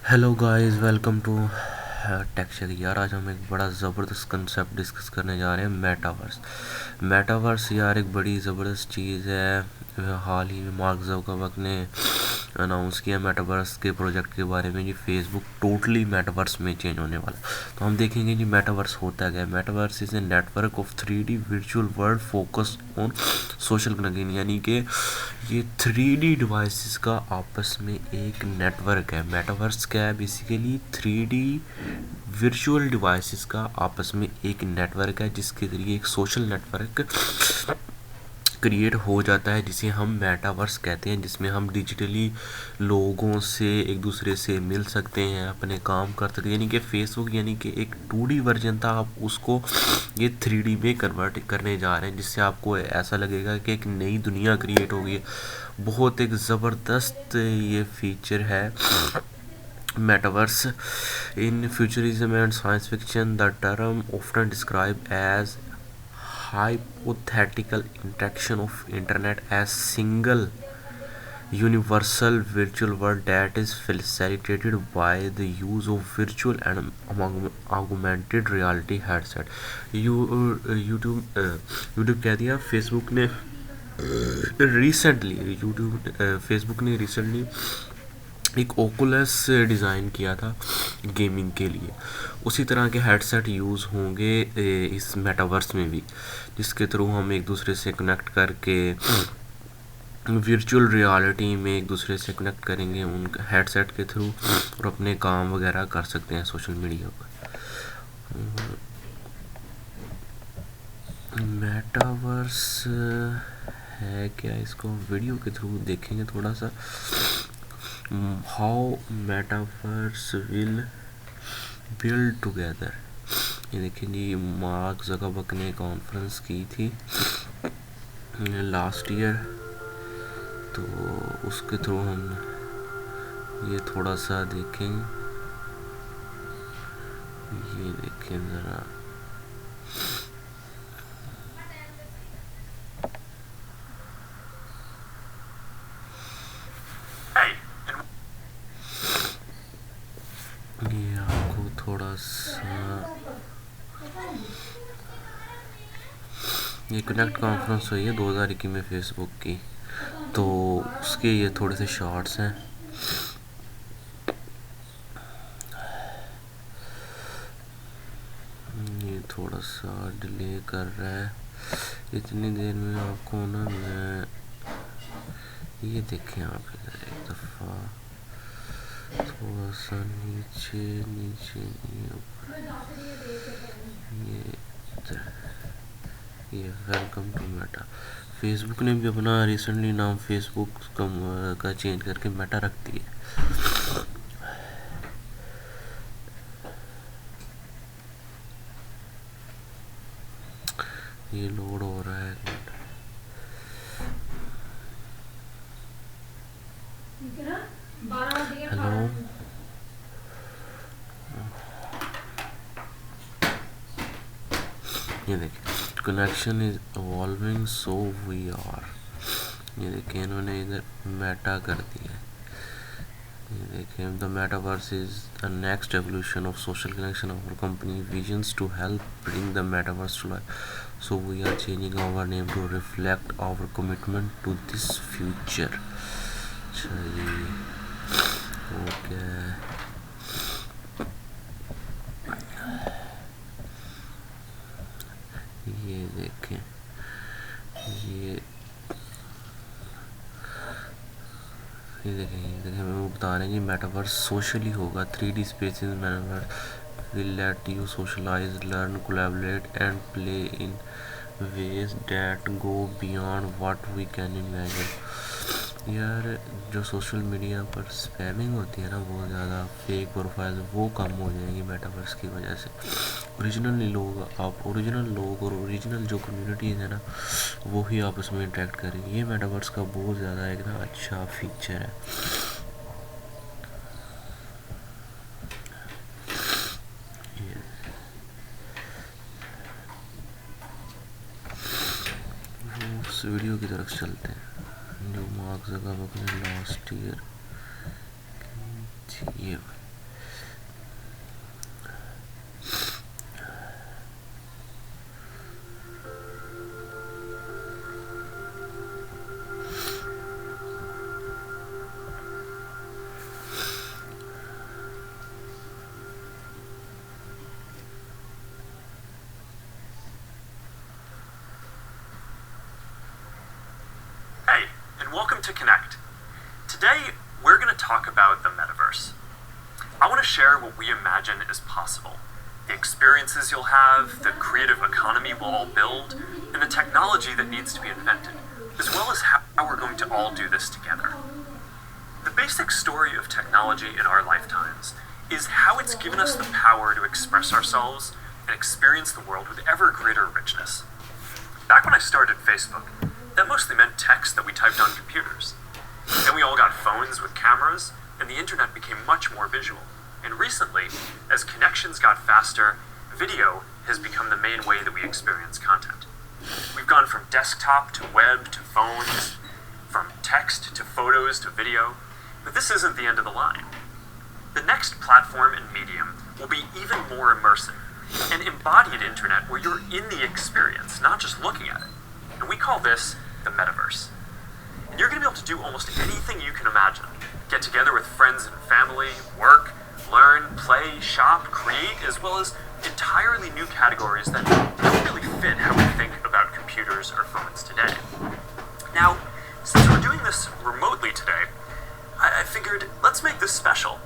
Hello guys, welcome to Techture. यार आज हम एक बड़ा ज़बरदस्त कंसेप्ट डिस्कस करने जा रहे हैं, मेटावर्स। मेटावर्स यार एक बड़ी ज़बरदस्त चीज़ है। हाल ही में मार्क ज़ुकरबर्ग ने अनाउंस किया मेटावर्स के प्रोजेक्ट के बारे में। जी फेसबुक टोटली मेटावर्स में चेंज होने वाला। तो हम देखेंगे जी मेटावर्स होता क्या है। Metaverse is a network of 3D virtual world focused on social connecting, यानी कि ये 3D डिवाइसेस का आपस में एक नेटवर्क है। मेटावर्स क्या है? बेसिकली 3D वर्चुअल डिवाइसेस का आपस में एक नेटवर्क है, जिसके ज़रिए एक सोशल नेटवर्क क्रिएट हो जाता है, जिसे हम मेटावर्स कहते हैं, जिसमें हम डिजिटली लोगों से एक दूसरे से मिल सकते हैं, अपने काम कर सकते हैं। यानी कि फेसबुक यानी कि एक 2D वर्जन था, आप उसको ये 3D में कन्वर्ट करने जा रहे हैं, जिससे आपको ऐसा लगेगा कि एक नई दुनिया क्रिएट हो गई है। बहुत एक ज़बरदस्त ये फीचर है metaverse. In futurism and science fiction the term often describe as hypothetical interaction of internet as single universal virtual world that is facilitated by the use of virtual and augmented reality headset। YouTube कह दिया Facebook ने recently Facebook ने recently एक Oculus design किया था gaming के लिए। उसी तरह के हेडसेट यूज़ होंगे इस मेटावर्स में भी, जिसके थ्रू हम एक दूसरे से कनेक्ट करके वर्चुअल रियलिटी में एक दूसरे से कनेक्ट करेंगे उन हेडसेट के थ्रू, और अपने काम वगैरह कर सकते हैं सोशल मीडिया पर। मेटावर्स है क्या, इसको वीडियो के थ्रू देखेंगे थोड़ा सा। How metaverse will build together. ये देखिए जी, मार्क ज़ुकरबर्ग ने कॉन्फ्रेंस की थी लास्ट ईयर, तो उसके थ्रू हम ये थोड़ा सा देखेंगे। ये देखें ज़रा, ये आपको थोड़ा सा ये कनेक्ट कॉन्फ्रेंस हुई है 2021 में फेसबुक की, तो उसके ये थोड़े से शॉर्ट्स हैं। ये थोड़ा सा डिले कर रहा है, इतनी देर में आपको ना मैं ये देखें आप इधर एक दफ़ा थोड़ा सा नीचे नीचे ये वेलकम टू मेटा। फेसबुक ने भी अपना रिसेंटली नाम फेसबुक का चेंज करके मेटा रख दिया। ये लोड हो रहा है। हेलो, ये देखिए connection is evolving so we are. ये देखिए इन्होंने इधर मेटा कर दिया है। ये देखिए the metaverse is the next evolution of social connection of our company visions to help bring the metaverse to life, so we are changing our name to reflect our commitment to this future. अच्छा जी, okay. ये देखें, ये देखें हमें बता रहे हैं कि मेटावर्स सोशली होगा। 3D spaces metaverse will let you socialize, learn, collaborate and play in ways that go beyond what we can imagine। यार जो सोशल मीडिया पर स्पैमिंग होती है ना, बहुत ज़्यादा फेक प्रोफाइल, वो कम हो जाएंगी मेटावर्स की वजह से। ओरिजिनल लोग और ओरिजिनल जो कम्युनिटीज़ है ना, वो ही आपस में इंटरेक्ट करेंगे। ये मेटावर्स का बहुत ज़्यादा एक ना अच्छा फीचर है। उस वीडियो की तरफ चलते हैं जो मार्क ज़ुकरबर्ग ने लास्ट ईयर। ये welcome to Connect. Today, we're going to talk about the Metaverse. I want to share what we imagine is possible, the experiences you'll have, the creative economy we'll all build, and the technology that needs to be invented, as well as how we're going to all do this together. The basic story of technology in our lifetimes is how it's given us the power to express ourselves and experience the world with ever greater richness. Back when I started Facebook, that mostly meant text that we typed on computers. Then we all got phones with cameras, and the internet became much more visual. And recently, as connections got faster, video has become the main way that we experience content. We've gone from desktop to web to phones, from text to photos to video, but this isn't the end of the line. The next platform and medium will be even more immersive, an embodied internet where you're in the experience, not just looking at it. And we call this the Metaverse. And you're going to be able to do almost anything you can imagine. Get together with friends and family, work, learn, play, shop, create, as well as entirely new categories that don't really fit how we think about computers or phones today. Now, since we're doing this remotely today, I figured let's make this special.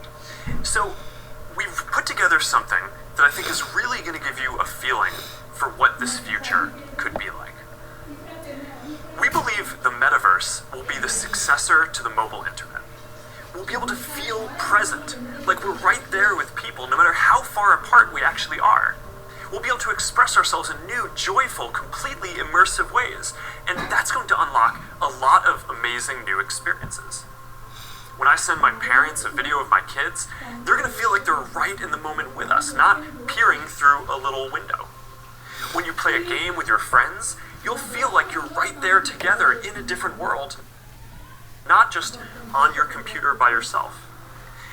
So we've put together something that I think is really going to give you a feeling for what this future could be like. We believe the Metaverse will be the successor to the mobile internet. We'll be able to feel present, like we're right there with people, no matter how far apart we actually are. We'll be able to express ourselves in new, joyful, completely immersive ways, and that's going to unlock a lot of amazing new experiences. When I send my parents a video of my kids, they're going to feel like they're right in the moment with us, not peering through a little window. When you play a game with your friends, you'll feel like you're right there together in a different world, not just on your computer by yourself.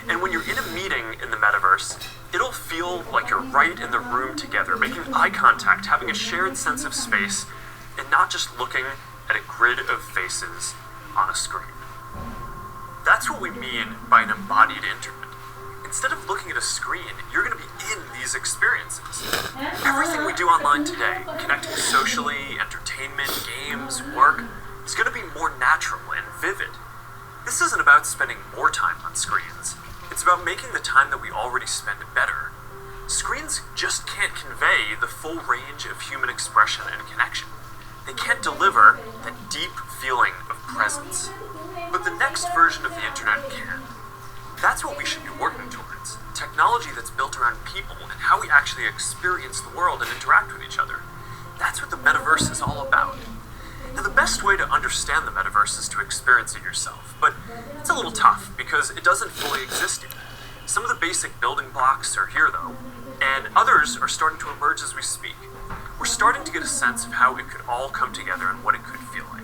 And when you're in a meeting in the Metaverse, it'll feel like you're right in the room together, making eye contact, having a shared sense of space, and not just looking at a grid of faces on a screen. That's what we mean by an embodied internet. Instead of looking at a screen, you're going to be in these experiences. Everything we do online today, connecting socially, entertainment, games, work, is going to be more natural and vivid. This isn't about spending more time on screens. It's about making the time that we already spend better. Screens just can't convey the full range of human expression and connection. They can't deliver that deep feeling of presence. But the next version of the internet can. That's what we should be working towards. Technology that's built around people and how we actually experience the world and interact with each other. That's what the Metaverse is all about. Now, the best way to understand the Metaverse is to experience it yourself, but it's a little tough because it doesn't fully exist yet. Some of the basic building blocks are here, though, and others are starting to emerge as we speak. We're starting to get a sense of how it could all come together and what it could feel like.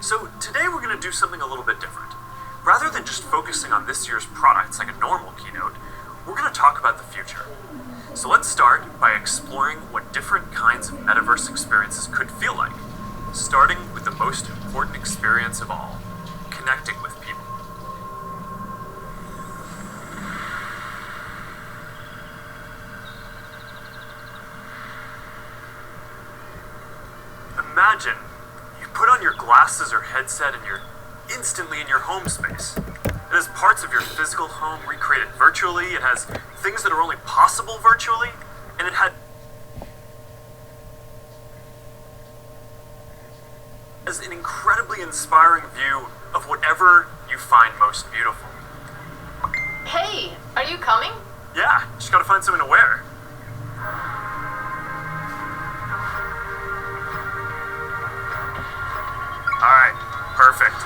So today we're going to do something a little bit different. Rather than just focusing on this year's products like a normal keynote, we're going to talk about the future. So let's start by exploring what different kinds of Metaverse experiences could feel like, starting with the most important experience of all, connecting with people. Imagine you put on your glasses or headset and you're instantly in your home space. It has parts of your physical home recreated virtually, it has things that are only possible virtually, and it has an incredibly inspiring view of whatever you find most beautiful. Hey, are you coming? Yeah, just gotta find something to wear. Alright, perfect.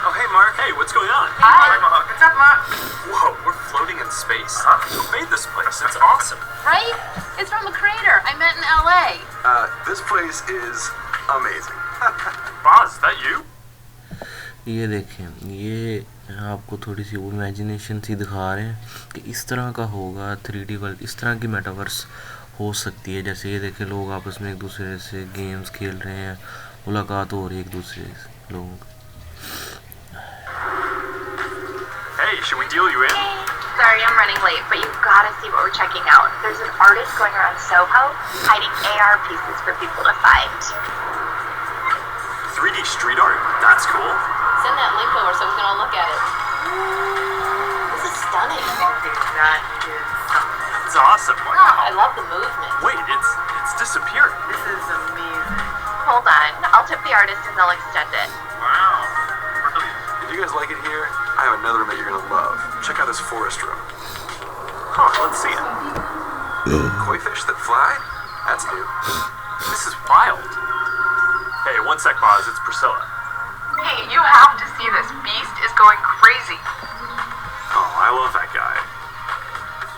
Oh, hey, Mark. Hey, what's going on? Hi. What's up, Mark? Whoa, we're floating in space? Who made this place? It's awesome. Right? It's from a creator I met in LA. This place is amazing. Boz, is that you? ये देखें, ये आपको थोड़ी सी imagination सी दिखा रहे हैं कि इस तरह का होगा 3D वर्ल्ड, इस तरह की मेटावर्स हो सकती है. जैसे ये देखें, लोग आपस में एक दूसरे से गेम्स खेल रहे हैं, मुलाकात हो रही है एक दूसरे लोगों की. Hey, should we deal you in? Sorry, I'm running late, but you've got to see what we're checking out. There's an artist going around Soho hiding AR pieces for people to find. 3D street art? That's cool. Send that link over so we can all look at it. This is stunning. That is something. It's awesome. I love the movement. Wait, it's disappeared. This is amazing. Hold on. I'll tip the artist and they'll extend it. Wow. Brilliant. If you guys like it here, I have another room that you're gonna love. Check out this forest room. Huh, let's see it. Koi fish that fly? That's new. This is wild. Hey, one sec, Boz. It's Priscilla. Hey, you have to see this. Beast is going crazy. Oh, I love that guy.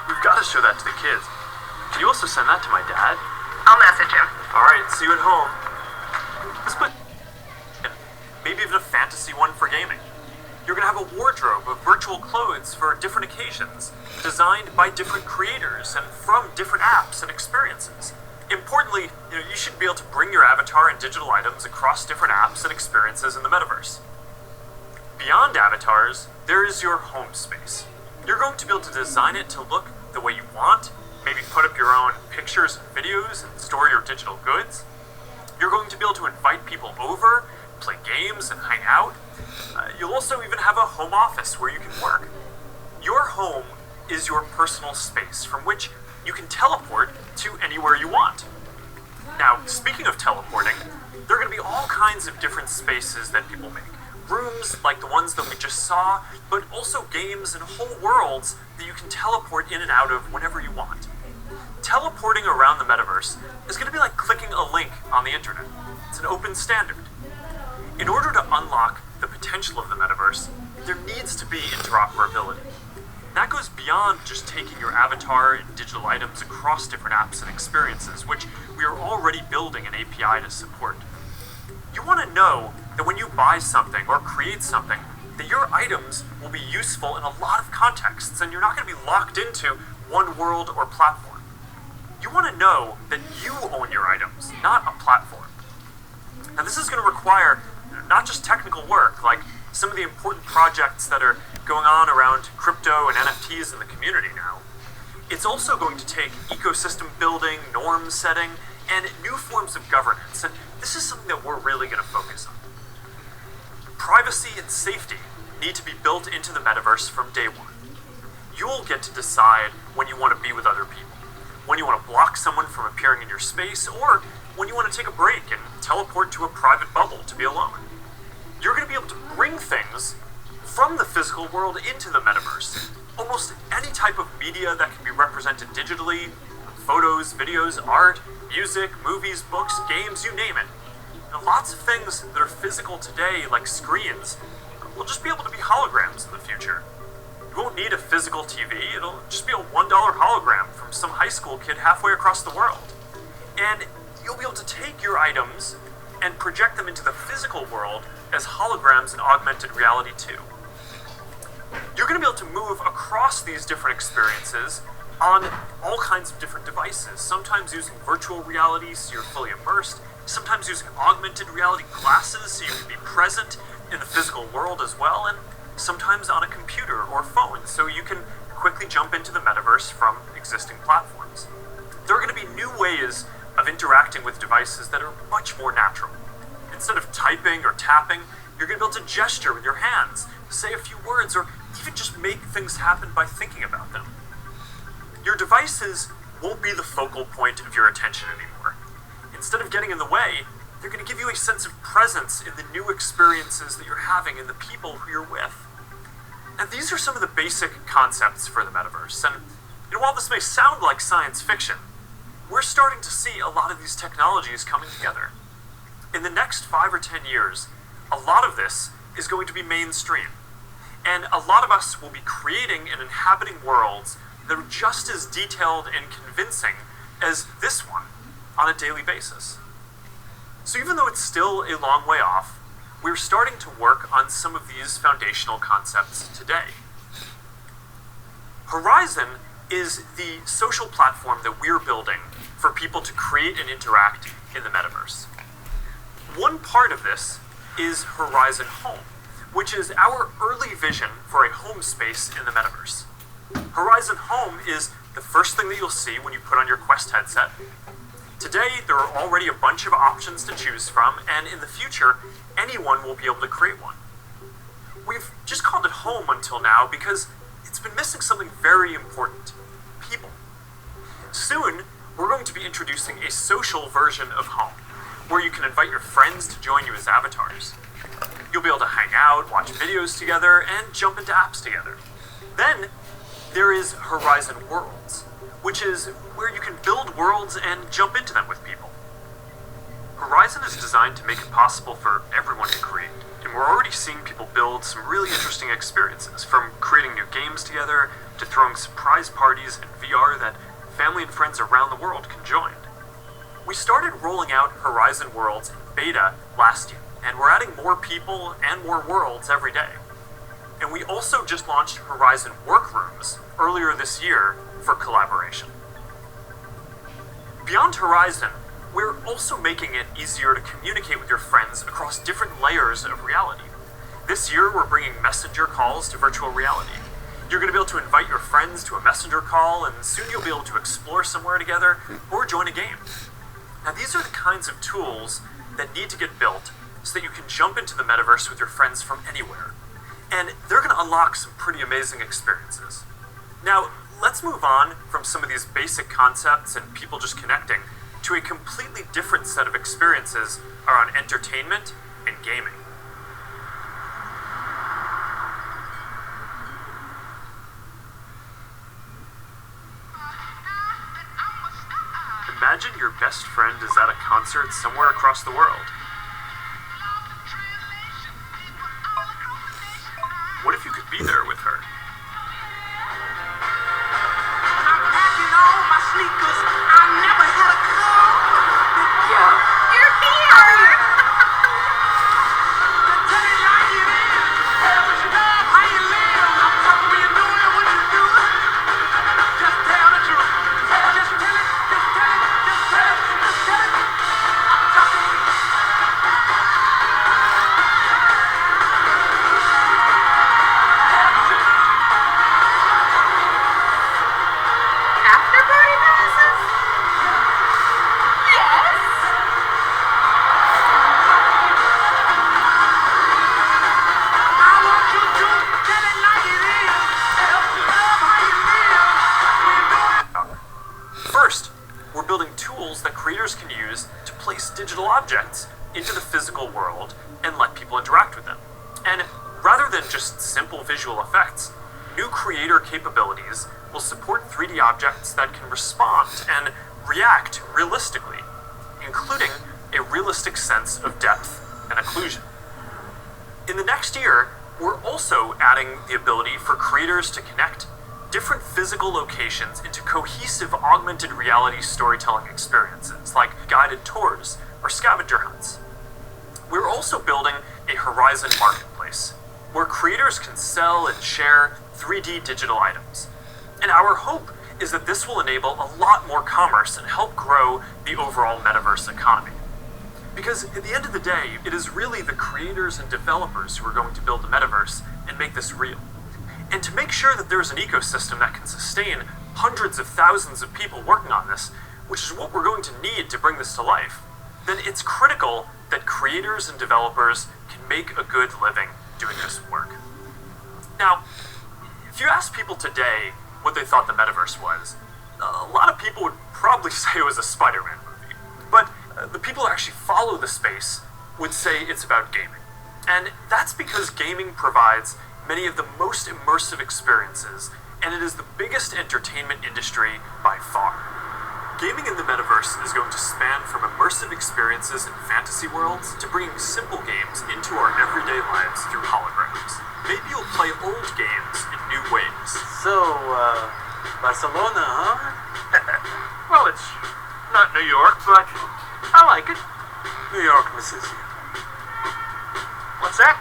We've got to show that to the kids. Can you also send that to my dad? I'll message him. Alright, see you at home. Let's put maybe even a fantasy one for gaming. You're gonna have a wardrobe of virtual clothes for different occasions, designed by different creators and from different apps and experiences. Importantly, you should be able to bring your avatar and digital items across different apps and experiences in the metaverse. Beyond avatars, there is your home space. You're going to be able to design it to look the way you want, maybe put up your own pictures and videos and store your digital goods. You're going to be able to invite people over, play games and hang out. You'll also even have a home office where you can work. Your home is your personal space from which you can teleport to anywhere you want. Now, speaking of teleporting, there are going to be all kinds of different spaces that people make. Rooms like the ones that we just saw, but also games and whole worlds that you can teleport in and out of whenever you want. Teleporting around the metaverse is going to be like clicking a link on the internet. It's an open standard. In order to unlock the potential of the metaverse, there needs to be interoperability. That goes beyond just taking your avatar and digital items across different apps and experiences, which we are already building an API to support. You want to know that when you buy something or create something, that your items will be useful in a lot of contexts and you're not going to be locked into one world or platform. You want to know that you own your items, not a platform. Now this is going to require not just technical work, like some of the important projects that are going on around crypto and NFTs in the community now. It's also going to take ecosystem building, norm setting, and new forms of governance, and this is something that we're really going to focus on. Privacy and safety need to be built into the metaverse from day one. You'll get to decide when you want to be with other people, when you want to block someone from appearing in your space, or when you want to take a break and teleport to a private bubble to be alone. You're going to be able to bring things from the physical world into the metaverse. Almost any type of media that can be represented digitally, photos, videos, art, music, movies, books, games, you name it. And lots of things that are physical today, like screens, will just be able to be holograms in the future. You won't need a physical TV, it'll just be a $1 hologram from some high school kid halfway across the world. And you'll be able to take your items and project them into the physical world as holograms in augmented reality too. You're going to be able to move across these different experiences on all kinds of different devices, sometimes using virtual reality so you're fully immersed, sometimes using augmented reality glasses so you can be present in the physical world as well, and sometimes on a computer or phone so you can quickly jump into the metaverse from existing platforms. There are going to be new ways of interacting with devices that are much more natural. Instead of typing or tapping, you're going to be able to gesture with your hands, say a few words, or even just make things happen by thinking about them. Your devices won't be the focal point of your attention anymore. Instead of getting in the way, they're going to give you a sense of presence in the new experiences that you're having and the people who you're with. And these are some of the basic concepts for the metaverse. And while this may sound like science fiction, we're starting to see a lot of these technologies coming together. In the next 5 or 10 years, a lot of this is going to be mainstream. And a lot of us will be creating and inhabiting worlds that are just as detailed and convincing as this one on a daily basis. So even though it's still a long way off, we're starting to work on some of these foundational concepts today. Horizon is the social platform that we're building for people to create and interact in the metaverse. One part of this is Horizon Home, which is our early vision for a home space in the metaverse. Horizon Home is the first thing that you'll see when you put on your Quest headset. Today, there are already a bunch of options to choose from, and in the future, anyone will be able to create one. We've just called it Home until now because it's been missing something very important: people. Soon, we're going to be introducing a social version of Home, where you can invite your friends to join you as avatars. You'll be able to hang out, watch videos together, and jump into apps together. Then, there is Horizon Worlds, which is where you can build worlds and jump into them with people. Horizon is designed to make it possible for everyone to create, and we're already seeing people build some really interesting experiences, from creating new games together to throwing surprise parties in VR that family and friends around the world can join. We started rolling out Horizon Worlds in beta last year, and we're adding more people and more worlds every day. And we also just launched Horizon Workrooms earlier this year for collaboration. Beyond Horizon, we're also making it easier to communicate with your friends across different layers of reality. This year, we're bringing messenger calls to virtual reality. You're going to be able to invite your friends to a messenger call, and soon you'll be able to explore somewhere together or join a game. Now, these are the kinds of tools that need to get built so that you can jump into the metaverse with your friends from anywhere. And they're going to unlock some pretty amazing experiences. Now, let's move on from some of these basic concepts and people just connecting to a completely different set of experiences around entertainment and gaming. Imagine your best friend is at a concert somewhere across the world. What if you could be there with her? I'm packing all my sneakers. I never had a car. Yeah. You're here! Tell it like it is. Tell what you love, how you live. I'm talking when you're doing what you do. Just tell the truth. Just tell it. Just tell it. Just tell it. Just tell it. I'm talking. After party passes? Yes! I want you to tell it like it is. Tell what you love, how you live. When you're doing. First, we're building tools that creators can use to place digital objects into the physical world and let people interact with them. And rather than just simple visual effects, new creator capabilities will support 3D objects that can respond and react realistically, including a realistic sense of depth and occlusion. In the next year, we're also adding the ability for creators to connect different physical locations into cohesive augmented reality storytelling experiences, like guided tours or scavenger hunts. We're also building a Horizon marketplace, where creators can sell and share 3D digital items. And our hope is that this will enable a lot more commerce and help grow the overall metaverse economy. Because at the end of the day, it is really the creators and developers who are going to build the metaverse and make this real. And to make sure that there's an ecosystem that can sustain hundreds of thousands of people working on this, which is what we're going to need to bring this to life, then it's critical that creators and developers can make a good living doing this work. Now, if you ask people today what they thought the metaverse was, a lot of people would probably say it was a Spider-Man movie. But the people who actually follow the space would say it's about gaming. And that's because gaming provides many of the most immersive experiences, and it is the biggest entertainment industry by far. Gaming in the metaverse is going to span from immersive experiences in fantasy worlds to bringing simple games into our everyday lives through holograms. Maybe you'll play old games in new ways. So, Barcelona, huh? Well, it's not New York, but I like it. New York misses you. What's that?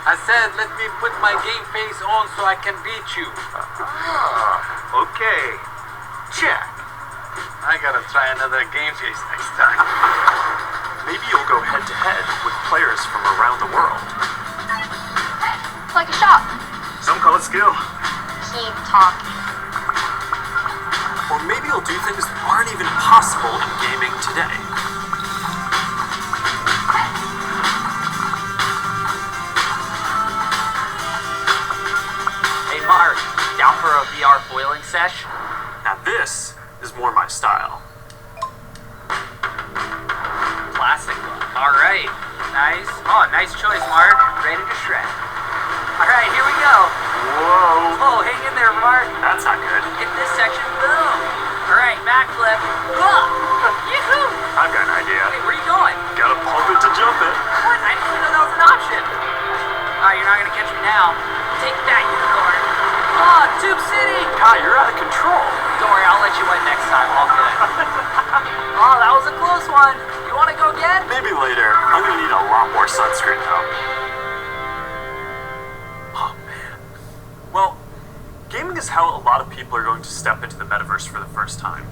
I said, let me put my game face on so I can beat you. Okay. Check. I gotta try another game face next time. Maybe you'll go head to head with players from around the world. It's like a shop. Some call it skill. keep talking. Or maybe you'll do things that aren't even possible in gaming today. Hey Mark, down for a VR foiling sesh? Now this is more my style. Classic look. Alright. Nice. Oh, nice choice, Mark. Ready to shred. Alright, here we go. Whoa. Oh, hang in there, Mark. That's not good. Hit this section. Boom. Alright, backflip. Whoa. Yoo-hoo. I've got an idea. Hey, where are you going? Gotta pump it to jump it. What? I didn't even know that was an option. Alright, you're not gonna catch me now. Take that, unicorn. Oh, Tube City. God, you're out of control. Don't worry, I'll let you win next time. All good. Oh, that was a close one. You wanna go again? Maybe later. I'm gonna need a lot more sunscreen though. Oh man. Well, gaming is how a lot of people are going to step into the metaverse for the first time.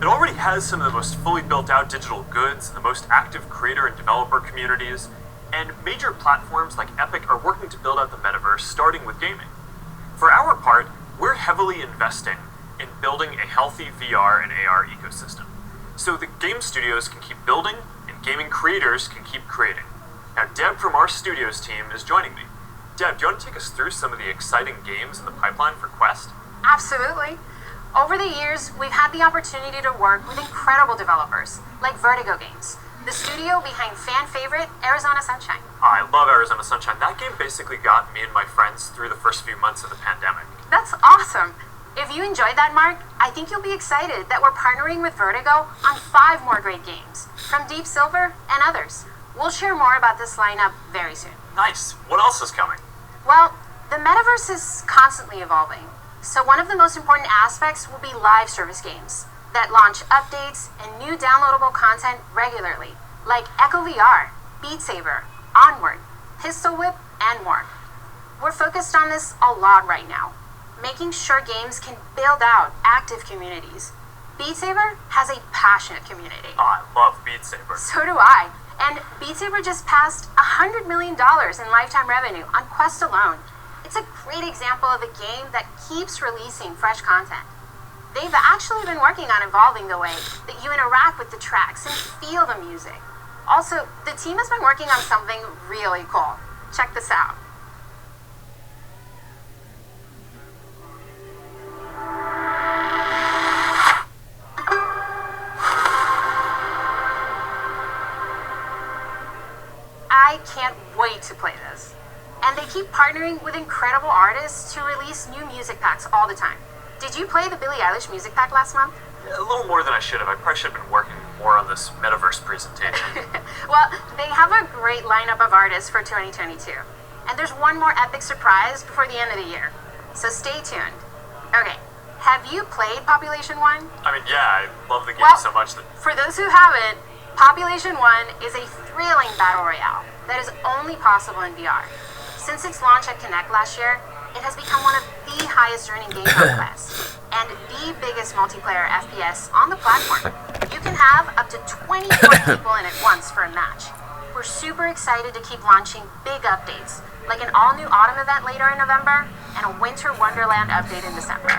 It already has some of the most fully built out digital goods, the most active creator and developer communities, and major platforms like Epic are working to build out the metaverse, starting with gaming. For our part, we're heavily investing in building a healthy VR and AR ecosystem, so the game studios can keep building and gaming creators can keep creating. Now Deb from our studios team is joining me. Deb, do you want to take us through some of the exciting games in the pipeline for Quest? Absolutely. Over the years, we've had the opportunity to work with incredible developers, like Vertigo Games, the studio behind fan favorite Arizona Sunshine. I love Arizona Sunshine. That game basically got me and my friends through the first few months of the pandemic. That's awesome. If you enjoyed that, Mark, I think you'll be excited that we're partnering with Vertigo on 5 more great games, from Deep Silver and others. We'll share more about this lineup very soon. Nice. What else is coming? Well, the metaverse is constantly evolving, so one of the most important aspects will be live service games that launch updates and new downloadable content regularly, like Echo VR, Beat Saber, Onward, Pistol Whip, and more. We're focused on this a lot right now, making sure games can build out active communities. Beat Saber has a passionate community. Oh, I love Beat Saber. So do I. And Beat Saber just passed $100 million in lifetime revenue on Quest alone. It's a great example of a game that keeps releasing fresh content. They've actually been working on evolving the way that you interact with the tracks and feel the music. Also, the team has been working on something really cool. Check this out. I can't wait to play this. And they keep partnering with incredible artists to release new music packs all the time. Did you play the Billie Eilish music pack last month? A little more than I should have. I probably should have been working more on this metaverse presentation. Well, they have a great lineup of artists for 2022. And there's one more epic surprise before the end of the year. So stay tuned. Okay, have you played Population 1? I mean, yeah, I love the game Well, so much that... For those who haven't, Population 1 is a thrilling battle royale that is only possible in VR. Since its launch at Connect last year, it has become one of the highest earning games on Quest, and the biggest multiplayer FPS on the platform. You can have up to 24 people in at once for a match. We're super excited to keep launching big updates, like an all-new autumn event later in November, and a winter wonderland update in December.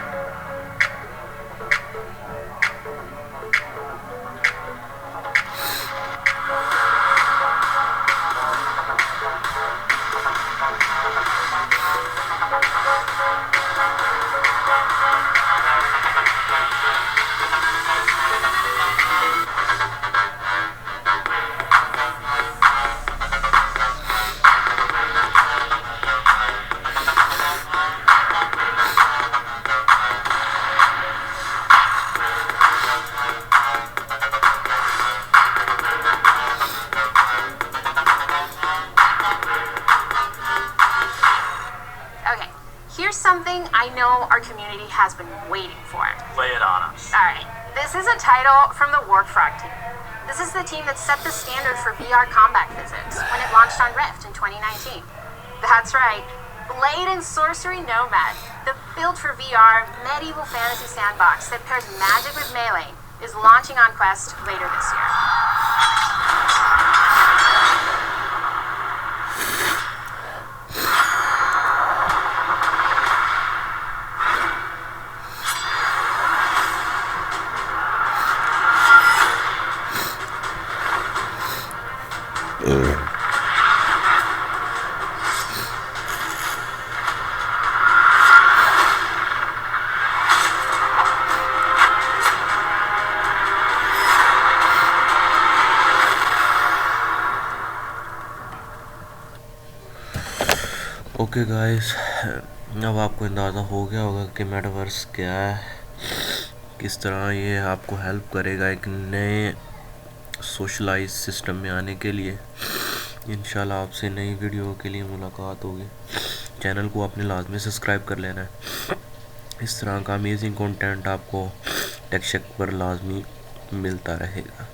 Okay, here's something I know our community has been waiting for. Lay it on us. Alright, this is a title from the Warp Frog team. This is the team that set the standard for VR combat physics when it launched on Rift in 2019. That's right, Blade and Sorcery Nomad, the built for VR medieval fantasy sandbox that pairs magic with melee, is launching on Quest later this year. Okay guys, अब आपको अंदाज़ा हो गया होगा कि metaverse क्या है, किस तरह ये आपको हेल्प करेगा एक नए सोशलाइज सिस्टम में आने के लिए। इंशाल्लाह आपसे नई वीडियो के लिए मुलाकात होगी। चैनल को आपने लाजमी सब्सक्राइब कर लेना है। इस तरह का अमेजिंग कंटेंट आपको टेक शेक पर लाजमी मिलता रहेगा।